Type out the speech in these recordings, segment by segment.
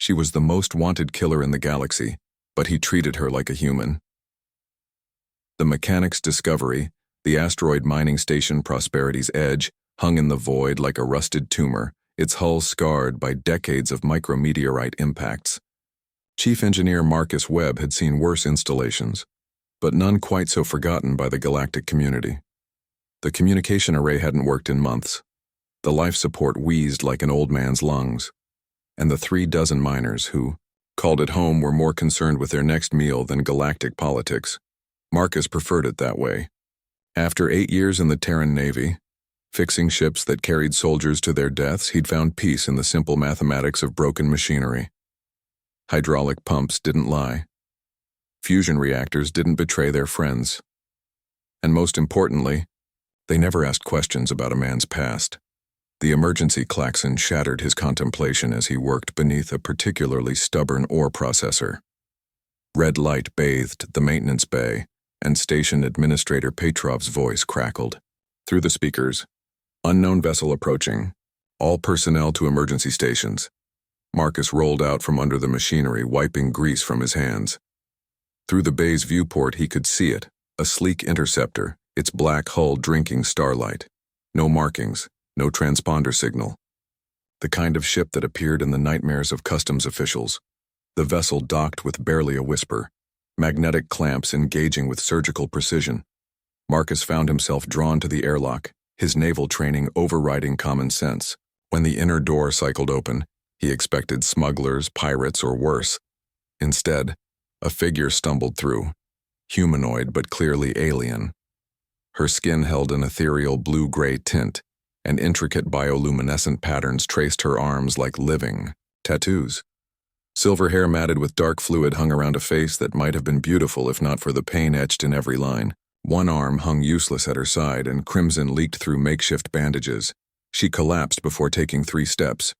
She was the most wanted killer in the galaxy, but he treated her like a human. The mechanic's discovery, the asteroid mining station Prosperity's Edge, hung in the void like a rusted tumor, its hull scarred by decades of micrometeorite impacts. Chief Engineer Marcus Webb had seen worse installations, but none quite so forgotten by the galactic community. The communication array hadn't worked in months. The life support wheezed like an old man's lungs. And the 36 miners who called it home were more concerned with their next meal than galactic politics. Marcus preferred it that way. After 8 years in the Terran Navy, fixing ships that carried soldiers to their deaths, he'd found peace in the simple mathematics of broken machinery. Hydraulic pumps didn't lie. Fusion reactors didn't betray their friends. And most importantly, they never asked questions about a man's past. The emergency klaxon shattered his contemplation as he worked beneath a particularly stubborn ore processor. Red light bathed the maintenance bay, and Station Administrator Petrov's voice crackled. Through the speakers, "Unknown vessel approaching. All personnel to emergency stations." Marcus rolled out from under the machinery, wiping grease from his hands. Through the bay's viewport he could see it, a sleek interceptor, its black hull drinking starlight. No markings, no transponder signal. The kind of ship that appeared in the nightmares of customs officials. The vessel docked with barely a whisper, magnetic clamps engaging with surgical precision. Marcus found himself drawn to the airlock, his naval training overriding common sense. When the inner door cycled open, he expected smugglers, pirates, or worse. Instead, a figure stumbled through, humanoid but clearly alien. Her skin held an ethereal blue-gray tint, and intricate bioluminescent patterns traced her arms like living tattoos. Silver hair matted with dark fluid hung around a face that might have been beautiful if not for the pain etched in every line. One arm hung useless at her side, and crimson leaked through makeshift bandages. She collapsed before taking 3 steps.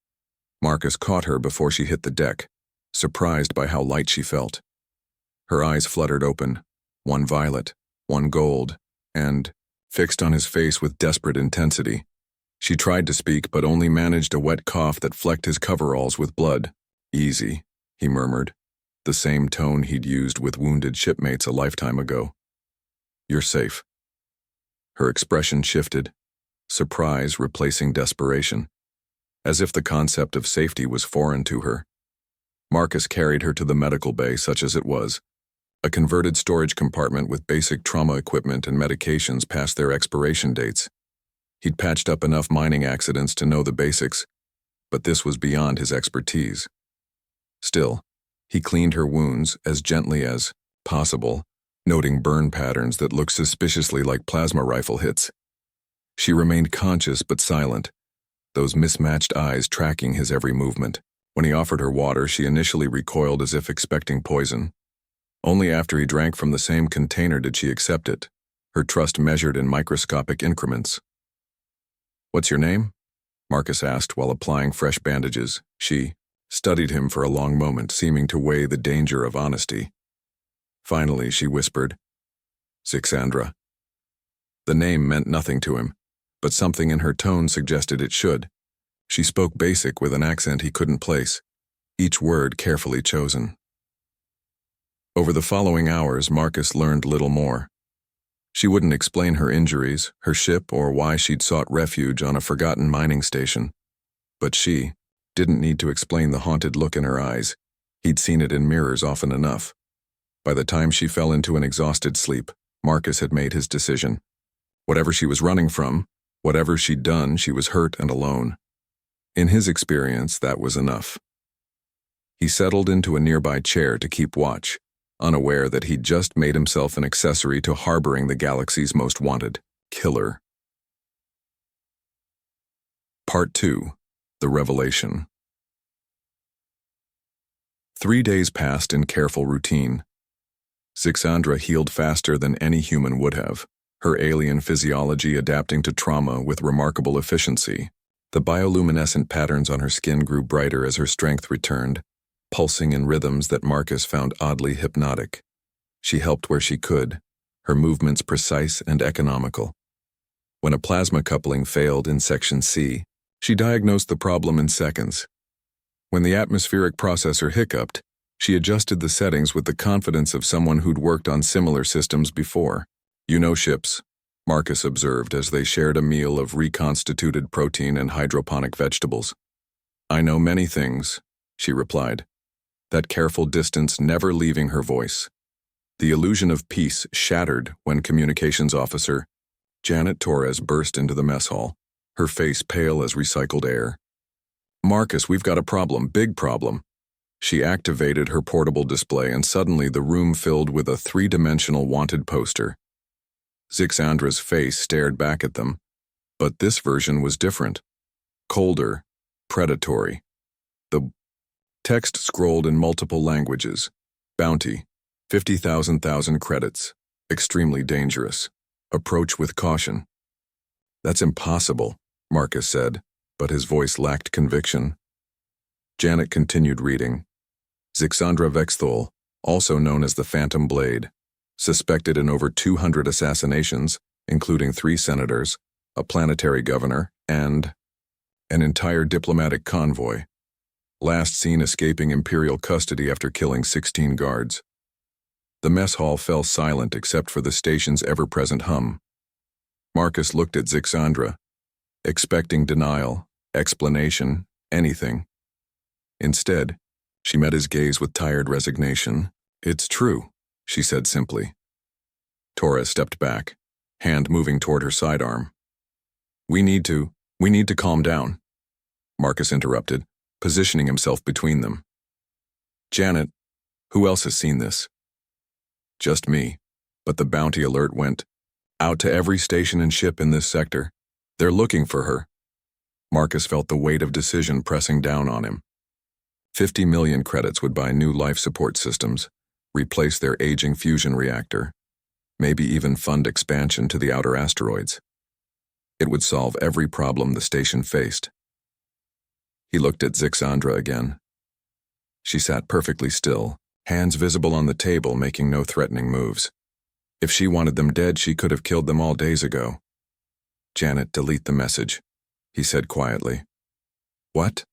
Marcus caught her before she hit the deck, surprised by how light she felt. Her eyes fluttered open, one violet, one gold, and, fixed on his face with desperate intensity. She tried to speak, but only managed a wet cough that flecked his coveralls with blood. "Easy," he murmured, the same tone he'd used with wounded shipmates a lifetime ago. "You're safe." Her expression shifted, surprise replacing desperation, as if the concept of safety was foreign to her. Marcus carried her to the medical bay, such as it was, a converted storage compartment with basic trauma equipment and medications past their expiration dates. He'd patched up enough mining accidents to know the basics, but this was beyond his expertise. Still, he cleaned her wounds as gently as possible, noting burn patterns that looked suspiciously like plasma rifle hits. She remained conscious but silent, those mismatched eyes tracking his every movement. When he offered her water, she initially recoiled as if expecting poison. Only after he drank from the same container did she accept it, her trust measured in microscopic increments. "What's your name?" Marcus asked while applying fresh bandages. She studied him for a long moment, seeming to weigh the danger of honesty. Finally, she whispered, "Zixandra." The name meant nothing to him, but something in her tone suggested it should. She spoke basic with an accent he couldn't place, each word carefully chosen. Over the following hours, Marcus learned little more. She wouldn't explain her injuries, her ship, or why she'd sought refuge on a forgotten mining station. But she didn't need to explain the haunted look in her eyes. He'd seen it in mirrors often enough. By the time she fell into an exhausted sleep, Marcus had made his decision. Whatever she was running from, whatever she'd done, she was hurt and alone. In his experience, that was enough. He settled into a nearby chair to keep watch, unaware that he'd just made himself an accessory to harboring the galaxy's most wanted killer. Part 2. The Revelation. 3 days passed in careful routine. Zixandra healed faster than any human would have, her alien physiology adapting to trauma with remarkable efficiency. The bioluminescent patterns on her skin grew brighter as her strength returned, pulsing in rhythms that Marcus found oddly hypnotic. She helped where she could, her movements precise and economical. When a plasma coupling failed in Section C, she diagnosed the problem in seconds. When the atmospheric processor hiccuped, she adjusted the settings with the confidence of someone who'd worked on similar systems before. "You know ships," Marcus observed as they shared a meal of reconstituted protein and hydroponic vegetables. "I know many things," she replied, that careful distance never leaving her voice. The illusion of peace shattered when communications officer Janet Torres burst into the mess hall, her face pale as recycled air. "Marcus, we've got a problem, big problem." She activated her portable display and suddenly the room filled with a three-dimensional wanted poster. Zixandra's face stared back at them, but this version was different. Colder, predatory. The text scrolled in multiple languages. Bounty, 50,000 credits. Extremely dangerous. Approach with caution. "That's impossible," Marcus said, but his voice lacked conviction. Janet continued reading. Zixandra Vexthol, also known as the Phantom Blade, suspected in over 200 assassinations, including 3 senators, a planetary governor, and an entire diplomatic convoy. Last seen escaping imperial custody after killing 16 guards. The mess hall fell silent except for the station's ever-present hum. Marcus looked at Zixandra, expecting denial, explanation, anything. Instead, she met his gaze with tired resignation. "It's true," she said simply. Torres stepped back, hand moving toward her sidearm. We need to calm down," Marcus interrupted, positioning himself between them. "Janet, who else has seen this?" "Just me, but the bounty alert went out to every station and ship in this sector. They're looking for her." Marcus felt the weight of decision pressing down on him. 50 million credits would buy new life support systems, replace their aging fusion reactor, maybe even fund expansion to the outer asteroids. It would solve every problem the station faced. He looked at Zixandra again. She sat perfectly still, hands visible on the table, making no threatening moves. If she wanted them dead, she could have killed them all days ago. "Janet, delete the message," he said quietly. "What?"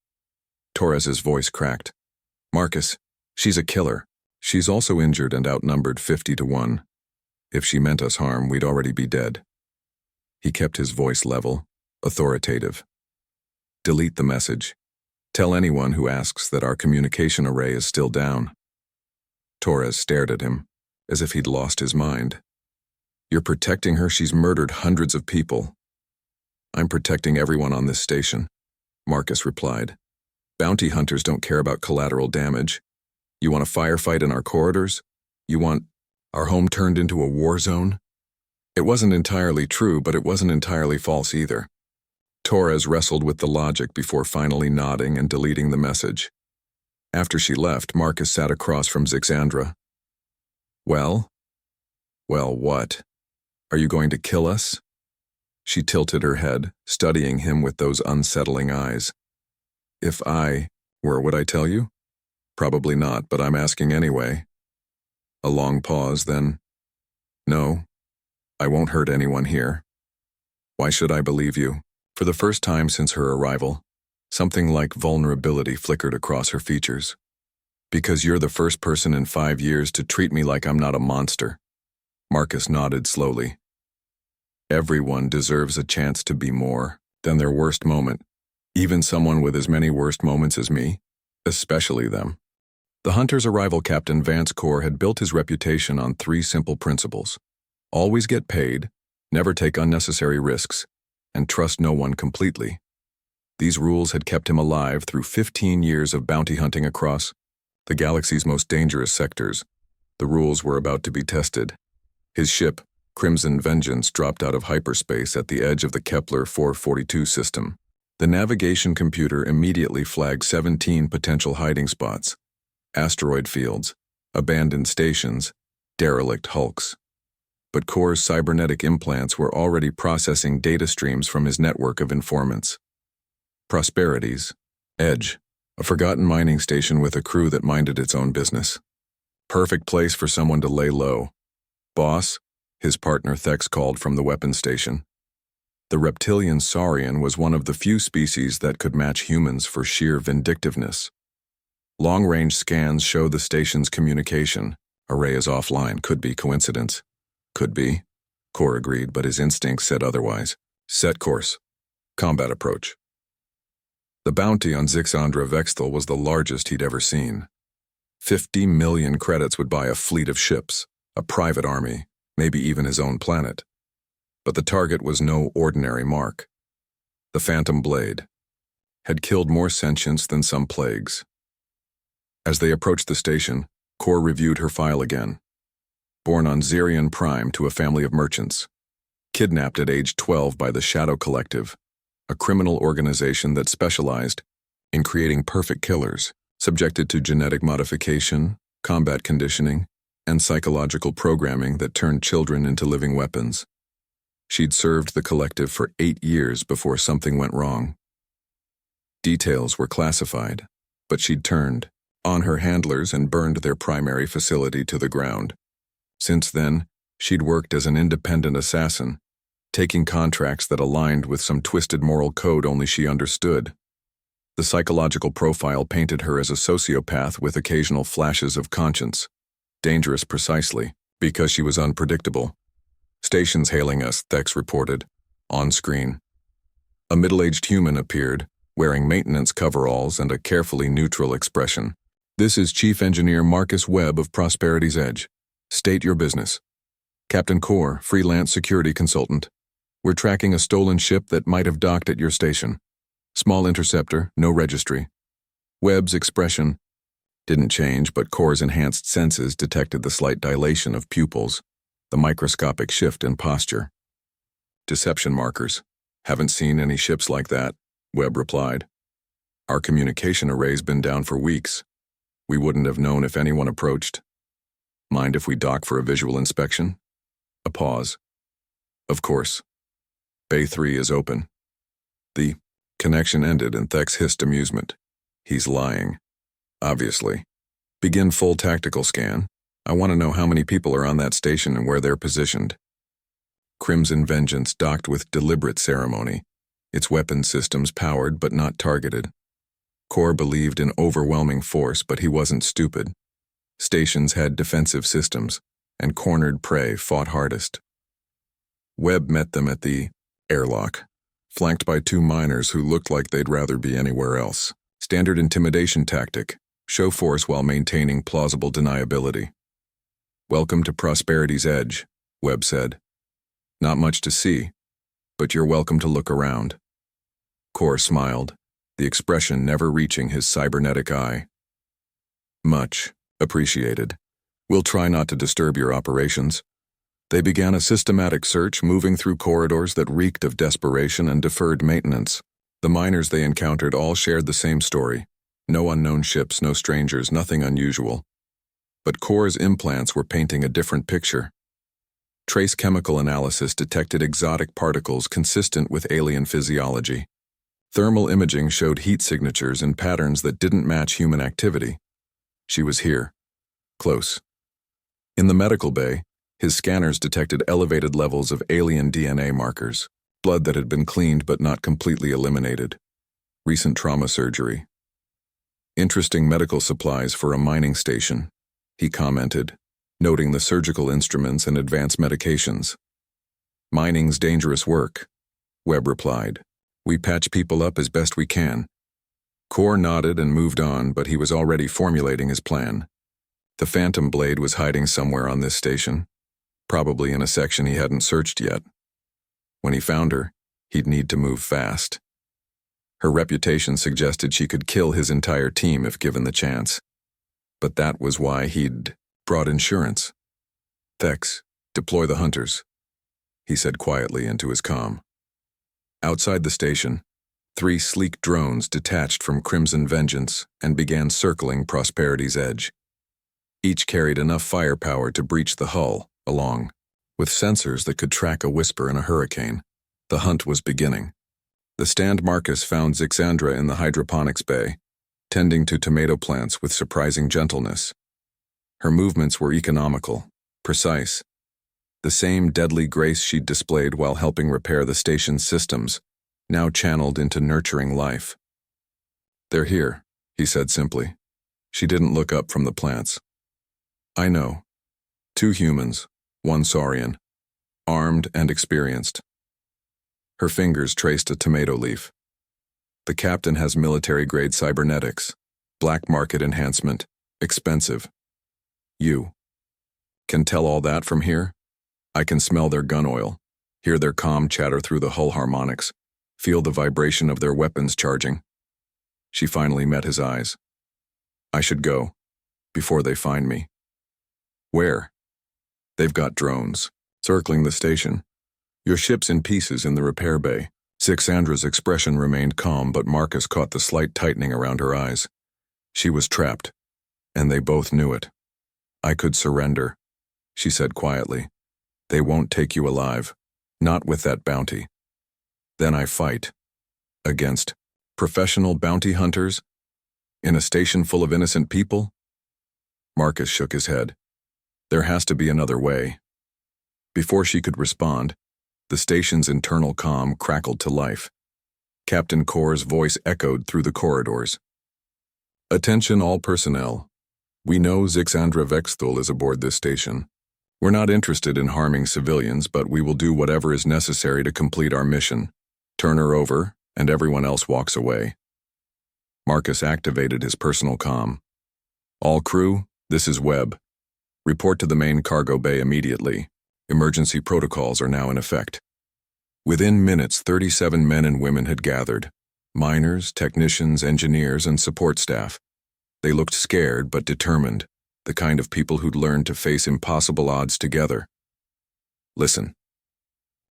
Torres's voice cracked. "Marcus, she's a killer. She's also injured and outnumbered 50-1. If she meant us harm, we'd already be dead." He kept his voice level, authoritative. "Delete the message. Tell anyone who asks that our communication array is still down." Torres stared at him, as if he'd lost his mind. "You're protecting her? She's murdered hundreds of people." "I'm protecting everyone on this station," Marcus replied. "Bounty hunters don't care about collateral damage. You want a firefight in our corridors? You want our home turned into a war zone?" It wasn't entirely true, but it wasn't entirely false either. Torres wrestled with the logic before finally nodding and deleting the message. After she left, Marcus sat across from Zixandra. Well, what? Are you going to kill us?" She tilted her head, studying him with those unsettling eyes. "If I were, would I tell you? Probably not, but I'm asking anyway." A long pause, then, "No, I won't hurt anyone here." "Why should I believe you?" For the first time since her arrival, something like vulnerability flickered across her features. "Because you're the first person in 5 years to treat me like I'm not a monster." Marcus nodded slowly. "Everyone deserves a chance to be more than their worst moment. Even someone with as many worst moments as me, especially them." The Hunter's arrival Captain Vance Core had built his reputation on 3 simple principles. Always get paid, never take unnecessary risks, and trust no one completely. These rules had kept him alive through 15 years of bounty hunting across the galaxy's most dangerous sectors. The rules were about to be tested. His ship, Crimson Vengeance, dropped out of hyperspace at the edge of the Kepler 442 system. The navigation computer immediately flagged 17 potential hiding spots: asteroid fields, abandoned stations, derelict hulks. But Core's cybernetic implants were already processing data streams from his network of informants. Prosperities, Edge, a forgotten mining station with a crew that minded its own business. Perfect place for someone to lay low. Boss, his partner Thex called from the weapons station. The reptilian saurian was one of the few species that could match humans for sheer vindictiveness. Long-range scans show the station's communication. Array is offline. Could be coincidence. Could be. Core agreed, but his instincts said otherwise. Set course. Combat approach. The bounty on Zixandra Vexthal was the largest he'd ever seen. 50 million credits would buy a fleet of ships, a private army, maybe even his own planet. But the target was no ordinary mark. The Phantom Blade had killed more sentients than some plagues. As they approached the station, Core reviewed her file again. Born on Zirion Prime to a family of merchants. Kidnapped at age 12 by the Shadow Collective, a criminal organization that specialized in creating perfect killers, subjected to genetic modification, combat conditioning, and psychological programming that turned children into living weapons. She'd served the collective for 8 years before something went wrong. Details were classified, but she'd turned on her handlers and burned their primary facility to the ground. Since then, she'd worked as an independent assassin, taking contracts that aligned with some twisted moral code only she understood. The psychological profile painted her as a sociopath with occasional flashes of conscience. Dangerous precisely because she was unpredictable. Station's hailing us, Thex reported, on screen. A middle-aged human appeared, wearing maintenance coveralls and a carefully neutral expression. This is Chief Engineer Marcus Webb of Prosperity's Edge. State your business. Captain Core, freelance security consultant. We're tracking a stolen ship that might have docked at your station. Small interceptor, no registry. Webb's expression didn't change, but Core's enhanced senses detected the slight dilation of pupils, the microscopic shift in posture. Deception markers. Haven't seen any ships like that, Webb replied. Our communication array's been down for weeks. We wouldn't have known if anyone approached. Mind if we dock for a visual inspection? A pause. Of course. Bay 3 is open. The connection ended and Thex hissed amusement. He's lying. Obviously. Begin full tactical scan. I want to know how many people are on that station and where they're positioned. Crimson Vengeance docked with deliberate ceremony, its weapon systems powered but not targeted. Core believed in overwhelming force, but he wasn't stupid. Stations had defensive systems, and cornered prey fought hardest. Webb met them at the airlock, flanked by 2 miners who looked like they'd rather be anywhere else. Standard intimidation tactic, show force while maintaining plausible deniability. Welcome to Prosperity's Edge, Webb said. Not much to see, but you're welcome to look around. Core smiled, the expression never reaching his cybernetic eye. Much appreciated. We'll try not to disturb your operations. They began a systematic search, moving through corridors that reeked of desperation and deferred maintenance. The miners they encountered all shared the same story. No unknown ships, no strangers, nothing unusual. But Core's implants were painting a different picture. Trace chemical analysis detected exotic particles consistent with alien physiology. Thermal imaging showed heat signatures and patterns that didn't match human activity. She was here. Close. In the medical bay, his scanners detected elevated levels of alien DNA markers, blood that had been cleaned but not completely eliminated. Recent trauma surgery. Interesting medical supplies for a mining station, he commented, noting the surgical instruments and advanced medications. Mining's dangerous work, Webb replied. We patch people up as best we can. Core nodded and moved on, but he was already formulating his plan. The Phantom Blade was hiding somewhere on this station, probably in a section he hadn't searched yet. When he found her, he'd need to move fast. Her reputation suggested she could kill his entire team if given the chance. But that was why he'd brought insurance. Thex, deploy the hunters, he said quietly into his comm. Outside the station, 3 sleek drones detached from Crimson Vengeance and began circling Prosperity's Edge. Each carried enough firepower to breach the hull, along with sensors that could track a whisper in a hurricane. The hunt was beginning. The stand Marcus found Zixandra in the hydroponics bay, tending to tomato plants with surprising gentleness. Her movements were economical, precise. The same deadly grace she'd displayed while helping repair the station's systems, now channeled into nurturing life. They're here, he said simply. She didn't look up from the plants. I know. 2 humans, 1 saurian, armed and experienced. Her fingers traced a tomato leaf. The captain has military-grade cybernetics, black market enhancement, expensive. You can tell all that from here? I can smell their gun oil, hear their calm chatter through the hull harmonics, feel the vibration of their weapons charging. She finally met his eyes. I should go, before they find me. Where? They've got drones, circling the station. Your ship's in pieces in the repair bay. Zixandra's expression remained calm, but Marcus caught the slight tightening around her eyes. She was trapped, and they both knew it. I could surrender, she said quietly. They won't take you alive, not with that bounty. Then I fight. Against professional bounty hunters? In a station full of innocent people? Marcus shook his head. There has to be another way. Before she could respond, the station's internal comm crackled to life. Captain Kor's voice echoed through the corridors. Attention all personnel. We know Zixandra Vexthul is aboard this station. We're not interested in harming civilians, but we will do whatever is necessary to complete our mission. Turn her over, and everyone else walks away. Marcus activated his personal comm. All crew, this is Webb. Report to the main cargo bay immediately. Emergency protocols are now in effect. Within minutes, 37 men and women had gathered. Miners, technicians, engineers, and support staff. They looked scared but determined, the kind of people who'd learned to face impossible odds together. Listen.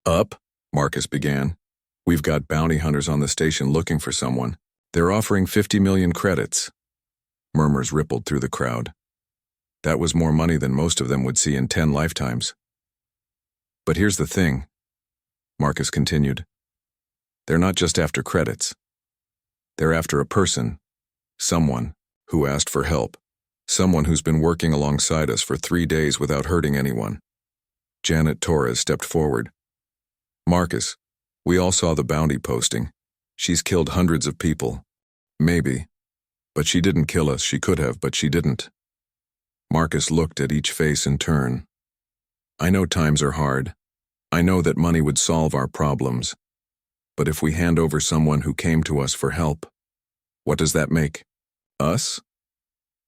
Up, Marcus began. We've got bounty hunters on the station looking for someone. They're offering 50 million credits. Murmurs rippled through the crowd. That was more money than most of them would see in 10 lifetimes. But here's the thing, Marcus continued. They're not just after credits. They're after a person, someone who asked for help, someone who's been working alongside us for 3 days without hurting anyone. Janet Torres stepped forward. Marcus, we all saw the bounty posting. She's killed hundreds of people. Maybe. But she didn't kill us. She could have, but she didn't. Marcus looked at each face in turn. I know times are hard. I know that money would solve our problems. But if we hand over someone who came to us for help, what does that make? Us?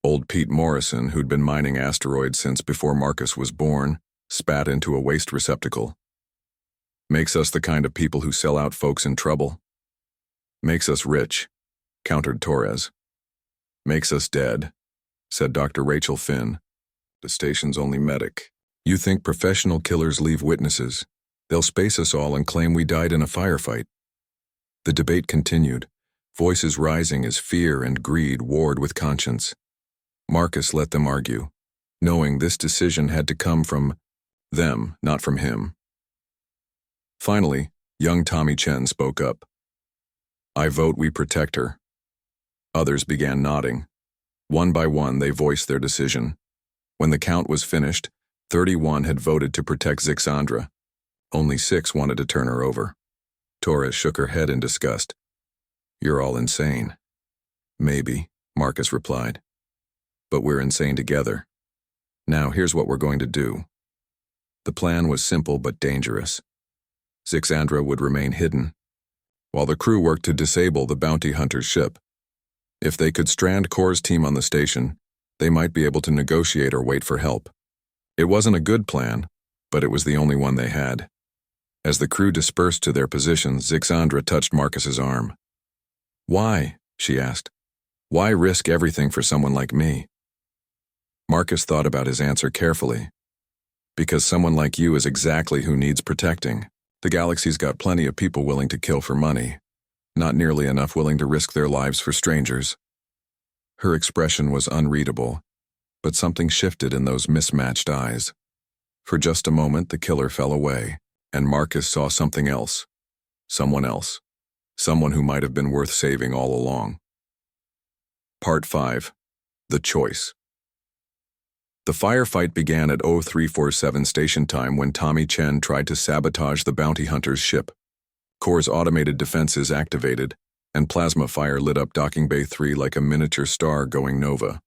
Old Pete Morrison, who'd been mining asteroids since before Marcus was born, spat into a waste receptacle. Makes us the kind of people who sell out folks in trouble. Makes us rich, countered Torres. Makes us dead, said Dr. Rachel Finn, the station's only medic. You think professional killers leave witnesses? They'll space us all and claim we died in a firefight. The debate continued, voices rising as fear and greed warred with conscience. Marcus let them argue, knowing this decision had to come from them, not from him. Finally, young Tommy Chen spoke up. I vote we protect her. Others began nodding. One by one, they voiced their decision. When the count was finished, 31 had voted to protect Zixandra. Only 6 wanted to turn her over. Torres shook her head in disgust. You're all insane. Maybe, Marcus replied. But we're insane together. Now here's what we're going to do. The plan was simple but dangerous. Zixandra would remain hidden, while the crew worked to disable the bounty hunter's ship. If they could strand Kor's team on the station, they might be able to negotiate or wait for help. It wasn't a good plan, but it was the only one they had. As the crew dispersed to their positions, Zixandra touched Marcus's arm. Why? She asked. Why risk everything for someone like me? Marcus thought about his answer carefully. Because someone like you is exactly who needs protecting. The galaxy's got plenty of people willing to kill for money, not nearly enough willing to risk their lives for strangers. Her expression was unreadable, but something shifted in those mismatched eyes. For just a moment, the killer fell away, and Marcus saw something else. Someone else. Someone who might have been worth saving all along. Part 5. The Choice. The firefight began at 0347 station time when Tommy Chen tried to sabotage the bounty hunter's ship. Kor's automated defenses activated, and plasma fire lit up Docking Bay 3 like a miniature star going nova.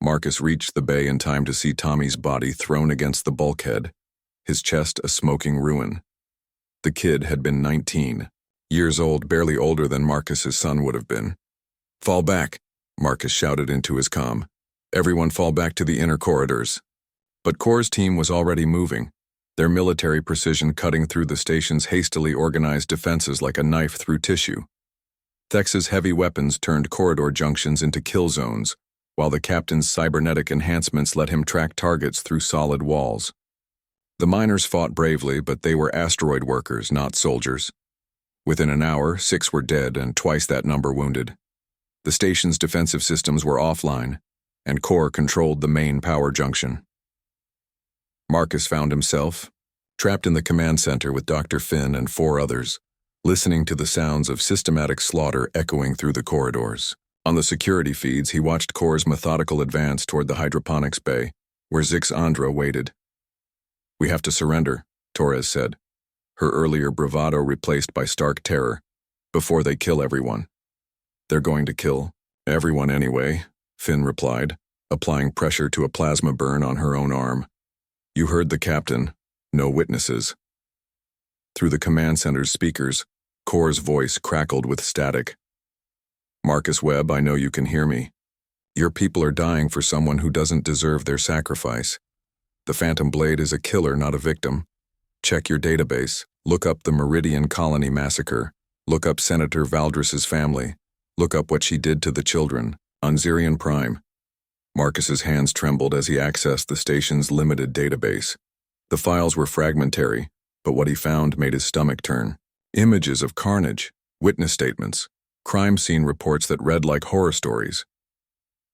Marcus reached the bay in time to see Tommy's body thrown against the bulkhead, his chest a smoking ruin. The kid had been 19 years old, barely older than Marcus's son would have been. "Fall back," Marcus shouted into his comm. "Everyone fall back to the inner corridors." But Core's team was already moving, their military precision cutting through the station's hastily organized defenses like a knife through tissue. Thex's heavy weapons turned corridor junctions into kill zones, while the captain's cybernetic enhancements let him track targets through solid walls. The miners fought bravely, but they were asteroid workers, not soldiers. Within an hour, 6 were dead and twice that number wounded. The station's defensive systems were offline, and Core controlled the main power junction. Marcus found himself trapped in the command center with Dr. Finn and 4 others, listening to the sounds of systematic slaughter echoing through the corridors. On the security feeds, he watched Core's methodical advance toward the hydroponics bay, where Zixandra waited. "We have to surrender," Torres said, her earlier bravado replaced by stark terror, "before they kill everyone." "They're going to kill everyone anyway," Finn replied, applying pressure to a plasma burn on her own arm. "You heard the captain. No witnesses." Through the command center's speakers, Core's voice crackled with static. "Marcus Webb, I know you can hear me. Your people are dying for someone who doesn't deserve their sacrifice. The Phantom Blade is a killer, not a victim. Check your database. Look up the Meridian Colony massacre. Look up Senator Valdris's family. Look up what she did to the children on Zirion Prime." Marcus's hands trembled as he accessed the station's limited database. The files were fragmentary, but what he found made his stomach turn. Images of carnage, witness statements, crime scene reports that read like horror stories.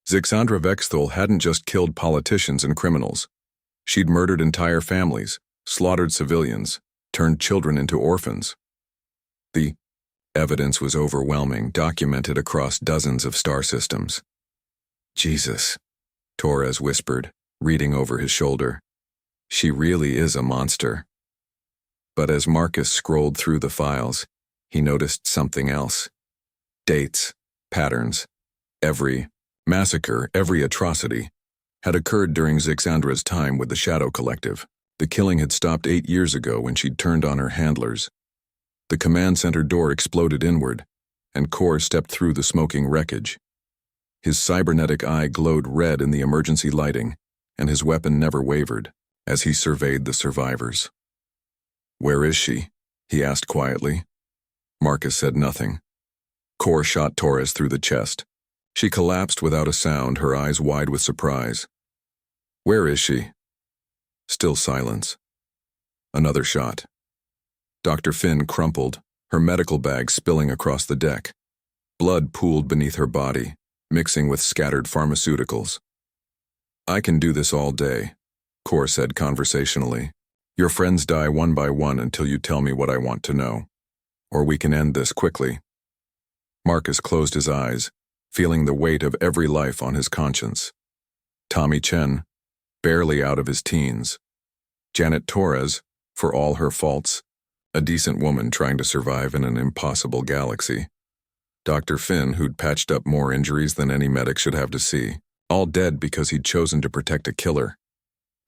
Zixandra Vexthul hadn't just killed politicians and criminals. She'd murdered entire families, slaughtered civilians, turned children into orphans. The evidence was overwhelming, documented across dozens of star systems. "Jesus," Torres whispered, reading over his shoulder. "She really is a monster." But as Marcus scrolled through the files, he noticed something else. Dates, patterns. Every massacre, every atrocity, had occurred during Zixandra's time with the Shadow Collective. The killing had stopped 8 years ago when she'd turned on her handlers. The command center door exploded inward, and Core stepped through the smoking wreckage. His cybernetic eye glowed red in the emergency lighting, and his weapon never wavered as he surveyed the survivors. "Where is she?" he asked quietly. Marcus said nothing. Core shot Torres through the chest. She collapsed without a sound, her eyes wide with surprise. "Where is she?" Still silence. Another shot. Dr. Finn crumpled, her medical bag spilling across the deck. Blood pooled beneath her body, mixing with scattered pharmaceuticals. "I can do this all day," Core said conversationally. "Your friends die one by one until you tell me what I want to know. Or we can end this quickly." Marcus closed his eyes, feeling the weight of every life on his conscience. Tommy Chen, barely out of his teens. Janet Torres, for all her faults, a decent woman trying to survive in an impossible galaxy. Dr. Finn, who'd patched up more injuries than any medic should have to see, all dead because he'd chosen to protect a killer.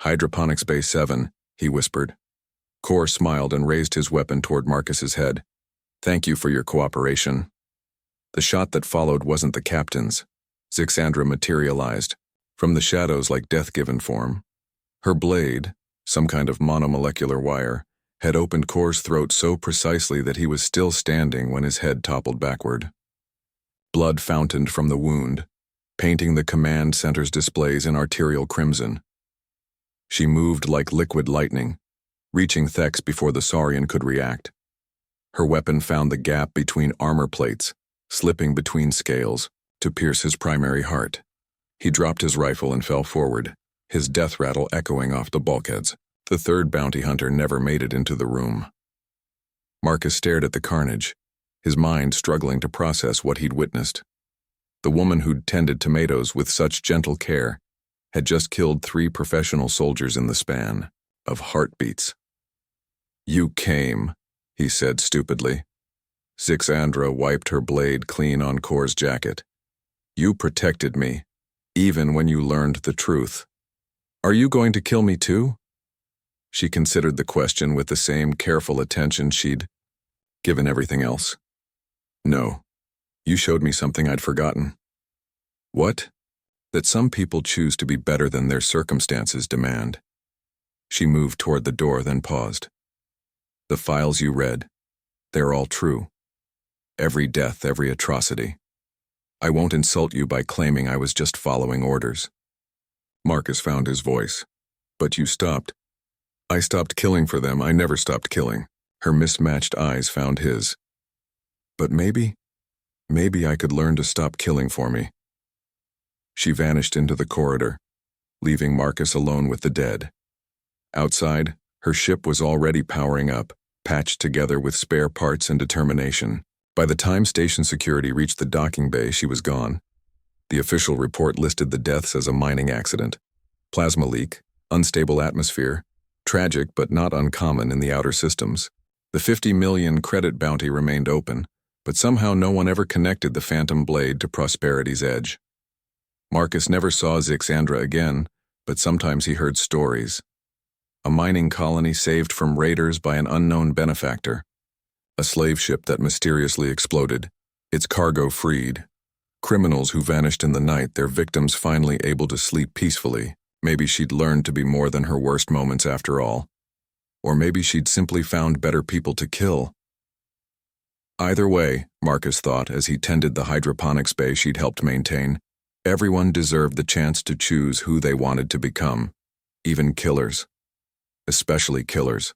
"Hydroponics Bay 7, he whispered. Core smiled and raised his weapon toward Marcus's head. "Thank you for your cooperation." The shot that followed wasn't the captain's. Zixandra materialized, from the shadows like death-given form. Her blade, some kind of monomolecular wire, had opened Core's throat so precisely that he was still standing when his head toppled backward. Blood fountained from the wound, painting the command center's displays in arterial crimson. She moved like liquid lightning, reaching Thex before the Saurian could react. Her weapon found the gap between armor plates, slipping between scales, to pierce his primary heart. He dropped his rifle and fell forward, his death rattle echoing off the bulkheads. The third bounty hunter never made it into the room. Marcus stared at the carnage, his mind struggling to process what he'd witnessed. The woman who'd tended tomatoes with such gentle care had just killed 3 professional soldiers in the span of heartbeats. "You came," he said stupidly. Zixandra wiped her blade clean on Core's jacket. "You protected me. even when you learned the truth. Are you going to kill me too? She considered the question with the same careful attention she'd given everything else. No. You showed me something I'd forgotten. What? That some people choose to be better than their circumstances demand. She moved toward the door, then paused. The files you read, they're all true. Every death, every atrocity. I won't insult you by claiming I was just following orders. Marcus found his voice. But you stopped. I stopped killing for them. I never stopped killing. Her mismatched eyes found his. But maybe I could learn to stop killing for me. She vanished into the corridor, leaving Marcus alone with the dead. Outside, her ship was already powering up, patched together with spare parts and determination. By the time station security reached the docking bay, she was gone. The official report listed the deaths as a mining accident. Plasma leak, unstable atmosphere, tragic but not uncommon in the outer systems. The 50 million credit bounty remained open, but somehow no one ever connected the Phantom Blade to Prosperity's edge. Marcus never saw Zixandra again, but sometimes he heard stories. A mining colony saved from raiders by an unknown benefactor. A slave ship that mysteriously exploded, its cargo freed. Criminals who vanished in the night, their victims finally able to sleep peacefully. Maybe she'd learned to be more than her worst moments after all. Or maybe she'd simply found better people to kill. Either way, Marcus thought as he tended the hydroponics bay she'd helped maintain, everyone deserved the chance to choose who they wanted to become. Even killers. Especially killers.